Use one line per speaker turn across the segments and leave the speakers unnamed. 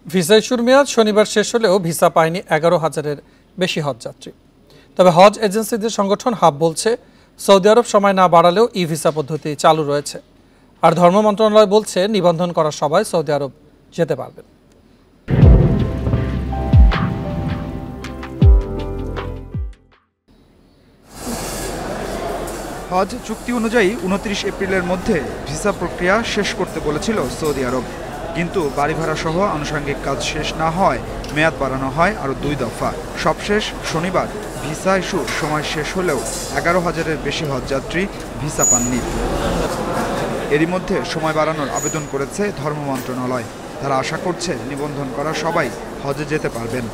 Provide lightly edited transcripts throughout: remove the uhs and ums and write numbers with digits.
Visa ইস্যুর মেয়াদ শনিবার শেষ হলেও ভিসা পায়নি 11,000-এর বেশি হজযাত্রী। তবে হজ এজেন্সিদের সংগঠন হাব বলছে, সৌদি আরব সময় না বাড়ালেও ই ভিসা পদ্ধতি চালু রয়েছে। আর ধর্ম মন্ত্রণালয় বলছে, নিবন্ধন করা সবাই সৌদি আরব যেতে পারবেন।
হজ চুক্তি অনুযায়ী 29 এপ্রিলের মধ্যে ভিসা প্রক্রিয়া শেষ করতে বলেছিল সৌদি আরব, কিন্তু বাড়ি ভাড়া সহ আনুষঙ্গিক কাজ শেষ না হয় মেয়াদ বাড়ানো হয় আরও 2 দফা। সবশেষ শনিবার ভিসা ইস্যুর সময় শেষ হলেও 11,000-এর বেশি হজযাত্রী ভিসা পাননি। এরই মধ্যে সময় বাড়ানোর আবেদন করেছে ধর্ম মন্ত্রণালয়। তারা আশা করছে নিবন্ধন করা সবাই হজে যেতে পারবেন।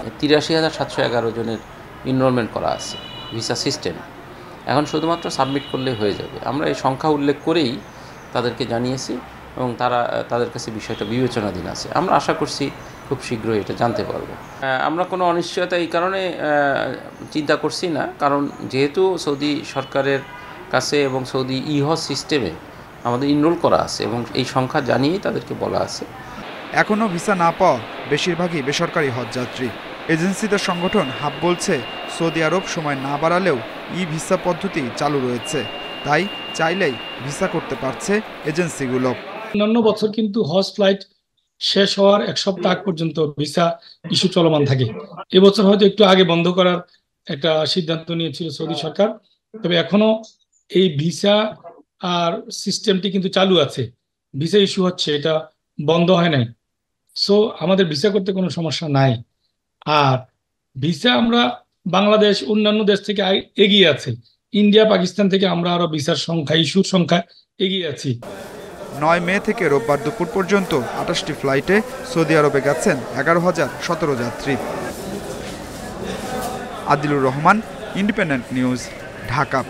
83,711 জনের এনরোলমেন্ট করা আছে ভিসা সিস্টেম। এখন শুধুমাত্র সাবমিট করলেই হয়ে যাবে। আমরা এই সংখ্যা উল্লেখ করেই তাদেরকে জানিয়েছি এবং তাদের কাছে বিষয়টা বিবেচনাধীন আছে। আমরা আশা করছি খুব শীঘ্রই এটা জানতে পারবো। আমরা কোনো অনিশ্চয়তা এই কারণে চিন্তা করছি না, কারণ যেহেতু সৌদি সরকারের কাছে এবং সৌদি হজ সিস্টেমে আমাদের এনরোল করা আছে এবং এই সংখ্যা জানিয়েই তাদেরকে বলা আছে।
এখনও ভিসা না পাওয়া বেশিরভাগই বেসরকারি হজযাত্রী। এজেন্সিদের সংগঠন হাব বলছে, সৌদি আরব সময় না বাড়ালেও ই ভিসা পদ্ধতি চালু রয়েছে, তাই চাইলেই ভিসা করতে পারছে এজেন্সিগুলো।
অন্যান্য বছর কিন্তু হজ ফ্লাইট শেষ হওয়ার 1 সপ্তাহ আগ পর্যন্ত ভিসা ইস্যু চলমান থাকে। এবছর হয়তো একটু আগে বন্ধ করার একটা সিদ্ধান্ত নিয়েছিল সৌদি সরকার, তবে এখনো এই ভিসা আর সিস্টেমটি কিন্তু চালু আছে। ভিসা ইস্যু হচ্ছে, এটা বন্ধ হয় নাই। সো আমাদের ভিসা করতে কোনো সমস্যা নাই। আর ভিসা আমরা বাংলাদেশ অন্যান্য দেশ থেকে এগিয়ে আছে। ইন্ডিয়া পাকিস্তান থেকে আমরা আরো ভিসার সংখ্যা, ইস্যুর সংখ্যা এগিয়ে আছি।
9 মে থেকে রোববার দুপুর পর্যন্ত 28টি ফ্লাইটে সৌদি আরবে গেছেন 11,017 যাত্রী। Adilur Rahman, independent news, Dhaka.